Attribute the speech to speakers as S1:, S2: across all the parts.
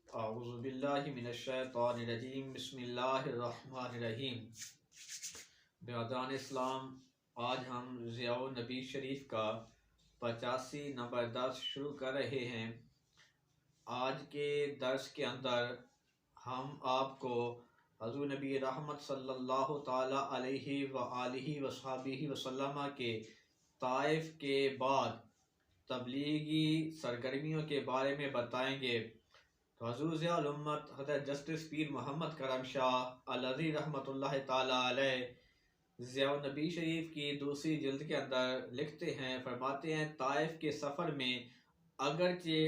S1: اعوذ باللہ من الشیطان الرجیم بسم اللہ الرحمن الرحیم۔ برادران اسلام، آج ہم ضیاء النبی شریف کا 85 نمبر درس شروع کر رہے ہیں۔ آج کے درس کے اندر ہم آپ کو حضور نبی رحمت صلی اللہ تعالی علیہ وآلہ وصحبہ وسلم کے طائف کے بعد تبلیغی سرگرمیوں کے بارے میں بتائیں گے۔ تو حضور ضیاء الامت حضرت جسٹس پیر محمد کرم شاہ الازی رحمۃ اللہ تعالی علیہ ضیاء النبی شریف کی دوسری جلد کے اندر لکھتے ہیں، فرماتے ہیں، طائف کے سفر میں اگرچہ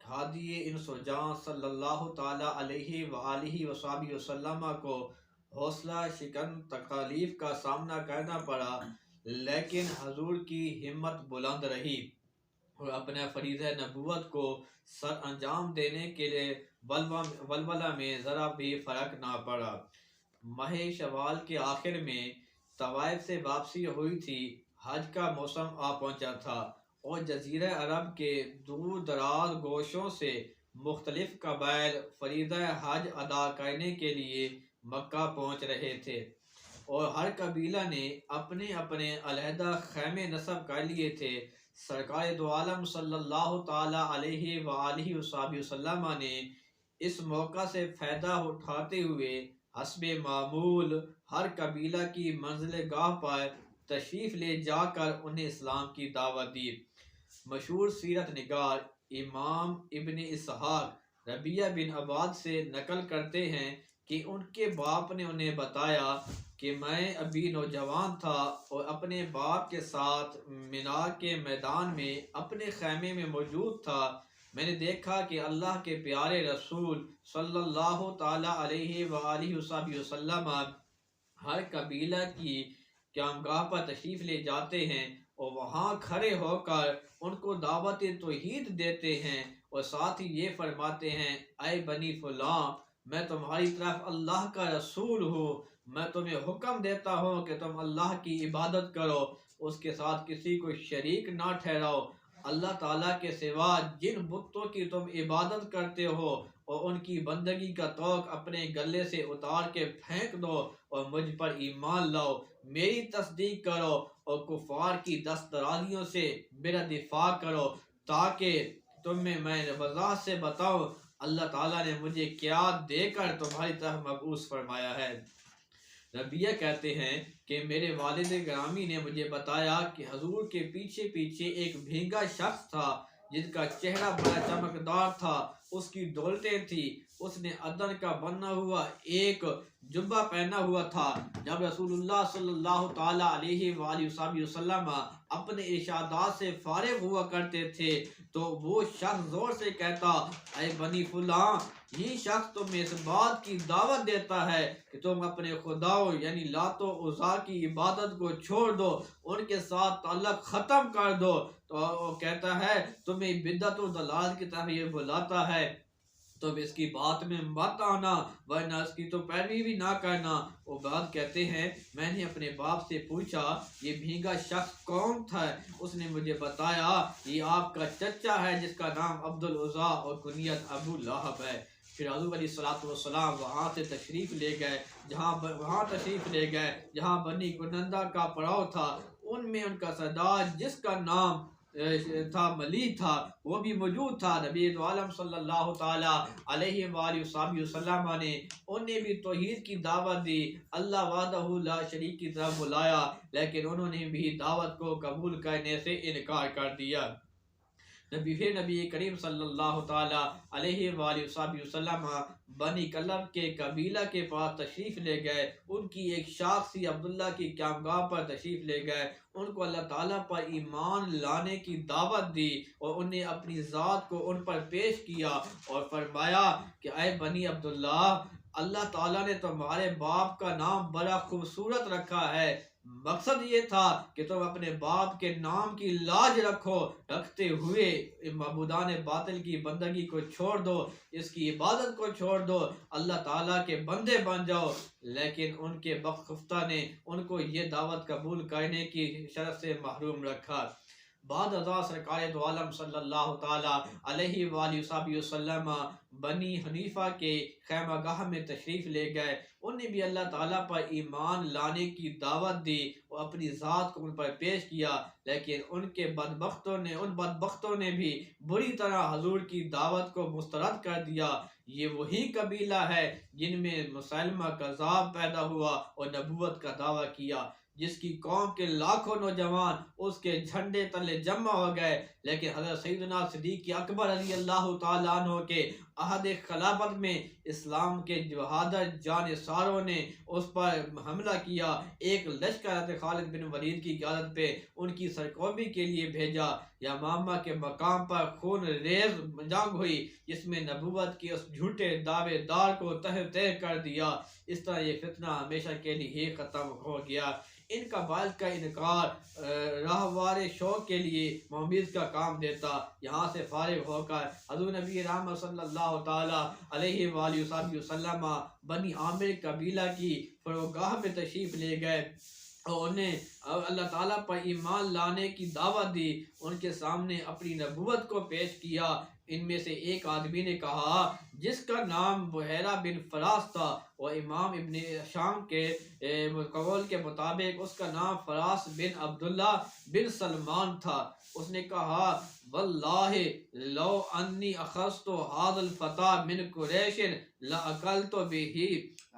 S1: ہادی انس و جاں صلی اللہ تعالی علیہ وآلہ وصحبہ وسلم کو حوصلہ شکن تکالیف کا سامنا کرنا پڑا، لیکن حضور کی ہمت بلند رہی اور اپنے فریضہ نبوت کو سر انجام دینے کے لیے ولولہ میں ذرا بھی فرق نہ پڑا۔ ماہ شوال کے آخر میں طوائف سے واپسی ہوئی تھی، حج کا موسم آ پہنچا تھا اور جزیرہ عرب کے دور دراز گوشوں سے مختلف قبائل فریضہ حج ادا کرنے کے لیے مکہ پہنچ رہے تھے اور ہر قبیلہ نے اپنے اپنے علیحدہ خیمے نصب کر لیے تھے۔ سرکار دو عالم صلی اللہ تعالی علیہ وآلہ وصحبہ وسلم نے اس موقع سے فائدہ اٹھاتے ہوئے حسب معمول ہر قبیلہ کی منزل گاہ پر تشریف لے جا کر انہیں اسلام کی دعوت دی۔ مشہور سیرت نگار امام ابن اسحاق ربیعہ بن عباد سے نقل کرتے ہیں کہ ان کے باپ نے انہیں بتایا کہ میں ابھی نوجوان تھا اور اپنے باپ کے ساتھ مینا کے میدان میں اپنے خیمے میں موجود تھا۔ میں نے دیکھا کہ اللہ کے پیارے رسول صلی اللہ تعالی علیہ وآلہ وصحبہ وسلم ہر قبیلہ کی قیامگاہ پر تشریف لے جاتے ہیں اور وہاں کھڑے ہو کر ان کو دعوت توحید دیتے ہیں اور ساتھ ہی یہ فرماتے ہیں، اے بنی فلاں، میں تمہاری طرف اللہ کا رسول ہوں، میں تمہیں حکم دیتا ہوں کہ تم اللہ کی عبادت کرو، اس کے ساتھ کسی کو شریک نہ ٹھہراؤ، اللہ تعالیٰ کے سوا جن بتوں کی تم عبادت کرتے ہو اور ان کی بندگی کا توق اپنے گلے سے اتار کے پھینک دو اور مجھ پر ایمان لاؤ، میری تصدیق کرو اور کفار کی دست درازیوں سے میرا دفاع کرو، تاکہ تمہیں میں وضاحت سے بتاؤں اللہ تعالیٰ نے مجھے کیا دے کر تمہاری طرف مبعوث فرمایا ہے۔ ربیعہ کہتے ہیں کہ میرے والد گرامی نے مجھے بتایا کہ حضور کے پیچھے پیچھے ایک بھینگا شخص تھا جس کا چہرہ بڑا چمکدار تھا، اس کی دولتیں تھی، اس نے عدن کا بنا ہوا ایک جبہ پہنا ہوا تھا۔ جب رسول اللہ صلی اللہ تعالی علیہ وآلہ وسلم اپنے ارشادات سے فارغ ہوا کرتے تھے تو وہ شخص زور سے کہتا، اے بنی فلاں، یہ شخص تمہیں اس بات کی دعوت دیتا ہے کہ تم اپنے خداؤں یعنی لات و عزیٰ کی عبادت کو چھوڑ دو، ان کے ساتھ تعلق ختم کر دو۔ تو وہ کہتا ہے تمہیں بدعت و ضلال کی طرف یہ بلاتا ہے، تم اس کی بات میں مت آنا ورنہ اس کی تو پیروی بھی نہ کرنا۔ وہ بات کہتے ہیں میں نے اپنے باپ سے پوچھا یہ بھینگا شخص کون تھا؟ اس نے مجھے بتایا یہ آپ کا چچا ہے جس کا نام عبد العزیٰ اور کنیت ابو لہب ہے۔ پھر حضور علیہ الصلوۃ والسلام وہاں تشریف لے گئے جہاں بنی کنندہ کا پڑاؤ تھا، ان میں ان کا سردار جس کا نام تھا ملی تھا وہ بھی موجود تھا۔ نبی عالم صلی اللہ تعالی علیہ وآلہ وسلم نے انہیں بھی توحید کی دعوت دی، اللہ وحدہ لا شریک کی طرف بلایا، لیکن انہوں نے بھی دعوت کو قبول کرنے سے انکار کر دیا۔ نبی کریم صلی اللہ تعالی علیہ وآلہ وسلم بنی کلب کے قبیلہ کے پاس تشریف لے گئے، ان کی ایک شاخ سی عبداللہ کی قیامگاہ پر تشریف لے گئے، ان کو اللہ تعالیٰ پر ایمان لانے کی دعوت دی اور انہیں اپنی ذات کو ان پر پیش کیا اور فرمایا کہ اے بنی عبداللہ، اللہ تعالیٰ نے تمہارے باپ کا نام بڑا خوبصورت رکھا ہے، مقصد یہ تھا کہ تم اپنے باپ کے نام کی لاج رکھتے ہوئے معبودان باطل کی بندگی کو چھوڑ دو، اس کی عبادت کو چھوڑ دو، اللہ تعالیٰ کے بندے بن جاؤ۔ لیکن ان کے بدبختہ نے ان کو یہ دعوت قبول کرنے کی شرف سے محروم رکھا۔ بعد ازاں سرکار دو عالم صلی اللہ تعالی علیہ وآلہ وسلم بنی حنیفہ کے خیمہ گاہ میں تشریف لے گئے، انہیں بھی اللہ تعالیٰ پر ایمان لانے کی دعوت دی اور اپنی ذات کو ان پر پیش کیا، لیکن ان بدبختوں نے بھی بری طرح حضور کی دعوت کو مسترد کر دیا۔ یہ وہی قبیلہ ہے جن میں مسلمہ کذاب پیدا ہوا اور نبوت کا دعویٰ کیا، جس کی قوم کے لاکھوں نوجوان اس کے جھنڈے تلے جمع ہو گئے، لیکن حضرت سیدنا صدیق اکبر رضی اللہ تعالیٰ عنہ کے عہد خلافت میں اسلام کے بہادر جانثاروں نے اس پر حملہ کیا، ایک لشکر حضرت خالد بن ولید کی قیادت پہ ان کی سرکوبی کے لیے بھیجا۔ یمامہ کے مقام پر خون ریز جنگ ہوئی، جس میں نبوت کے اس جھوٹے دعوے دار کو تہہ کر دیا۔ اس طرح یہ فتنہ ہمیشہ کے لیے ہی ختم ہو گیا۔ ان قبائل کا انکار راہوار شوق کے لیے ممیز کا کام دیتا۔ یہاں سے فارغ ہو کر حضور نبی رحمت صلی اللہ تعالی علیہ وآلہ وسلم بنی عامر قبیلہ کی فروگاہ میں تشریف لے گئے اور انہیں اللہ تعالیٰ پر ایمان لانے کی دعوت دی، ان کے سامنے اپنی نبوت کو پیش کیا۔ ان میں سے ایک آدمی نے کہا جس کا نام بحیرہ بن فراس تھا، اور امام ابن شام کے قول کے مطابق اس کا نام فراس بن عبداللہ بن سلمان تھا، اس نے کہا واللہ لو انی اخذت هذا الفتى من قریش لاکلت به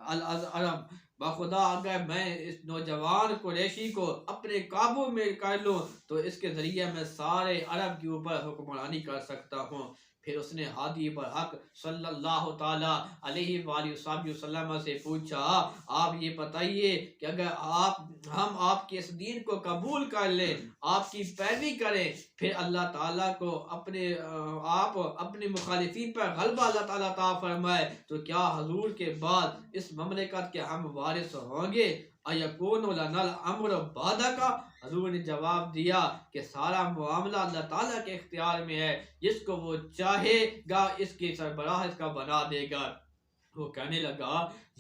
S1: العرب، بخدا اگر میں اس نوجوان قریشی کو اپنے قابو میں کر لوں تو اس کے ذریعے میں سارے عرب کے اوپر حکمرانی کر سکتا ہوں۔ پھر اس نے ہادی برحق صلی اللہ تعالی علیہ وآلہ وسلم سے پوچھا آپ یہ بتائیے کہ اگر ہم آپ کے اس دین کو قبول کر لیں، آپ کی پیروی کریں، پھر اللہ تعالیٰ کو آپ اپنے مخالفین پر غلبہ اللہ تعالیٰ عطا فرمائے، تو کیا حضور کے بعد اس مملکت کے ہم وارث ہوں گے؟ اَيَكُونُ لَنَا الْأَمْرُ بَعْدَكَ؟ حضور نے جواب دیا کہ سارا معاملہ اللہ تعالیٰ کے اختیار میں ہے، جس کو وہ چاہے گا اس کی سربراہ اس کا بنا دے گا۔ وہ کہنے لگا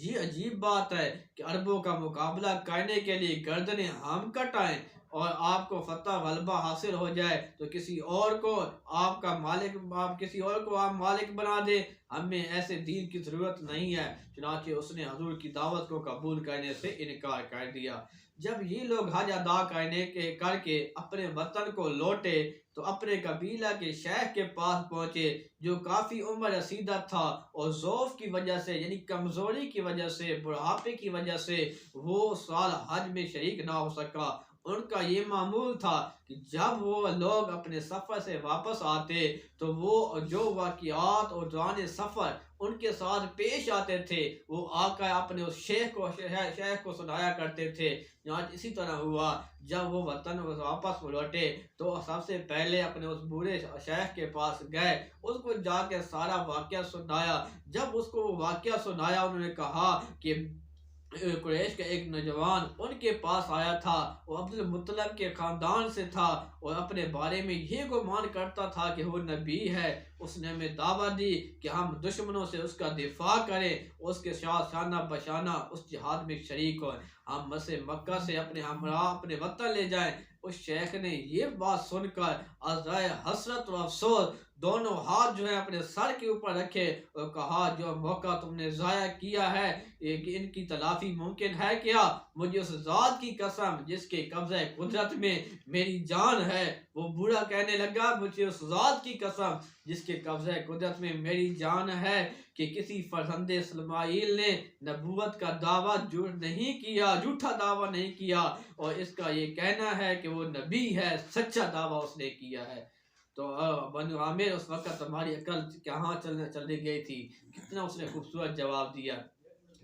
S1: یہ عجیب بات ہے کہ عربوں کا مقابلہ کرنے کے لیے گردنیں ہم کٹائیں اور آپ کو فتح غلبہ حاصل ہو جائے تو کسی اور کو آپ مالک بنا دے، ہمیں ایسے دین کی ضرورت نہیں ہے۔ چنانچہ اس نے حضور کی دعوت کو قبول کرنے سے انکار کر دیا۔ جب یہ لوگ حج ادا کر کے اپنے وطن کو لوٹے تو اپنے قبیلہ کے شیخ کے پاس پہنچے جو کافی عمر رسیدہ تھا، اور ضعف کی وجہ سے یعنی کمزوری کی وجہ سے، بڑھاپے کی وجہ سے وہ سال حج میں شریک نہ ہو سکا۔ ان کا یہ معمول تھا کہ جب وہ لوگ اپنے سفر سے واپس آتے تو وہ جو واقعات اور دوران سفر ان کے ساتھ پیش آتے تھے وہ آ کر اپنے اس شیخ کو سنایا کرتے تھے۔ اسی طرح ہوا جب وہ وطن واپس لوٹے تو سب سے پہلے اپنے اس بوڑھے شیخ کے پاس گئے، اس کو جا کے سارا واقعہ سنایا۔ جب اس کو واقعہ سنایا انہوں نے کہا کہ قریش کا ایک نوجوان ان کے پاس آیا تھا، وہ عبد المطلب کے خاندان سے تھا اور اپنے بارے میں یہ گمان کرتا تھا کہ وہ نبی ہے۔ اس نے ہمیں دعوت دی کہ ہم دشمنوں سے اس کا دفاع کریں، اس کے ساتھ شانہ بشانہ اس جہاد میں شریک ہوں، ہم مسجد مکہ سے اپنے ہمراہ اپنے وطن لے جائیں۔ اس شیخ نے یہ بات سن کر عزائے حسرت و افسوس دونوں ہاتھ جو ہے اپنے سر کے اوپر رکھے اور کہا جو موقع تم نے ضائع کیا ہے کہ ان کی تلافی ممکن ہے کیا؟ مجھے اس ذات کی قسم جس کے قبضہ قدرت میں میری جان ہے، وہ بوڑھا کہنے لگا مجھے اس ذات کی قسم جس کے قبضہ قدرت میں میری جان ہے کہ کسی فرزند اسماعیل نے نبوت کا دعویٰ جھوٹا دعویٰ نہیں کیا، اور اس کا یہ کہنا ہے کہ وہ نبی ہے، سچا دعویٰ اس نے کیا ہے۔ تو بنو عامر اس وقت تمہاری عقل کہاں چلی گئی تھی؟ کتنا اس نے خوبصورت جواب دیا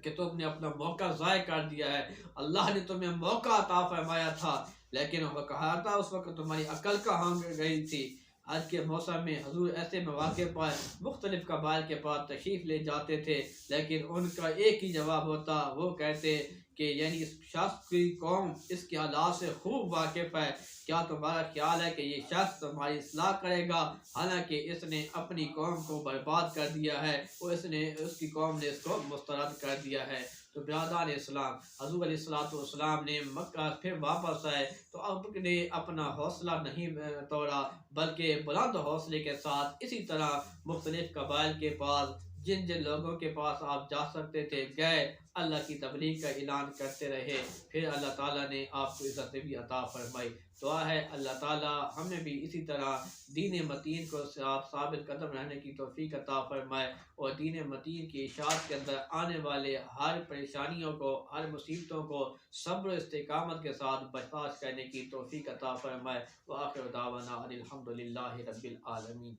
S1: کہ تم نے اپنا موقع ضائع کر دیا ہے، اللہ نے تمہیں موقع عطا فرمایا تھا، لیکن وہ کہا تھا اس وقت تمہاری عقل کہاں گئی تھی؟ حج کے موسم میں حضور ایسے مواقع پر مختلف قبائل کے پاس تشریف لے جاتے تھے، لیکن ان کا ایک ہی جواب ہوتا، وہ کہتے کہ یعنی اس شخص کی قوم اس کے حالات سے خوب واقف ہے، کیا تمہارا خیال ہے کہ یہ شخص تمہاری اصلاح کرے گا؟ حالانکہ اس نے اپنی قوم کو برباد کر دیا ہے اور اس کی قوم نے اس کو مسترد کر دیا ہے۔ تو برادران اسلام، حضور علیہ السلام نے مکہ پھر واپس آئے تو اب نے اپنا حوصلہ نہیں توڑا، بلکہ بلند حوصلے کے ساتھ اسی طرح مختلف قبائل کے پاس جن جن لوگوں کے پاس آپ جا سکتے تھے گئے، اللہ کی تبلیغ کا اعلان کرتے رہے، پھر اللہ تعالیٰ نے آپ کو عزت بھی عطا فرمائی۔ دعا ہے اللہ تعالیٰ ہمیں بھی اسی طرح دین متین کو ثابت قدم رہنے کی توفیق عطا فرمائے، اور دین متین کی اشاعت کے اندر آنے والے ہر پریشانیوں کو، ہر مصیبتوں کو صبر و استقامت کے ساتھ برداشت کرنے کی توفیق عطا فرمائے۔ وآخر دعوانا ان الحمد للہ رب العالمین۔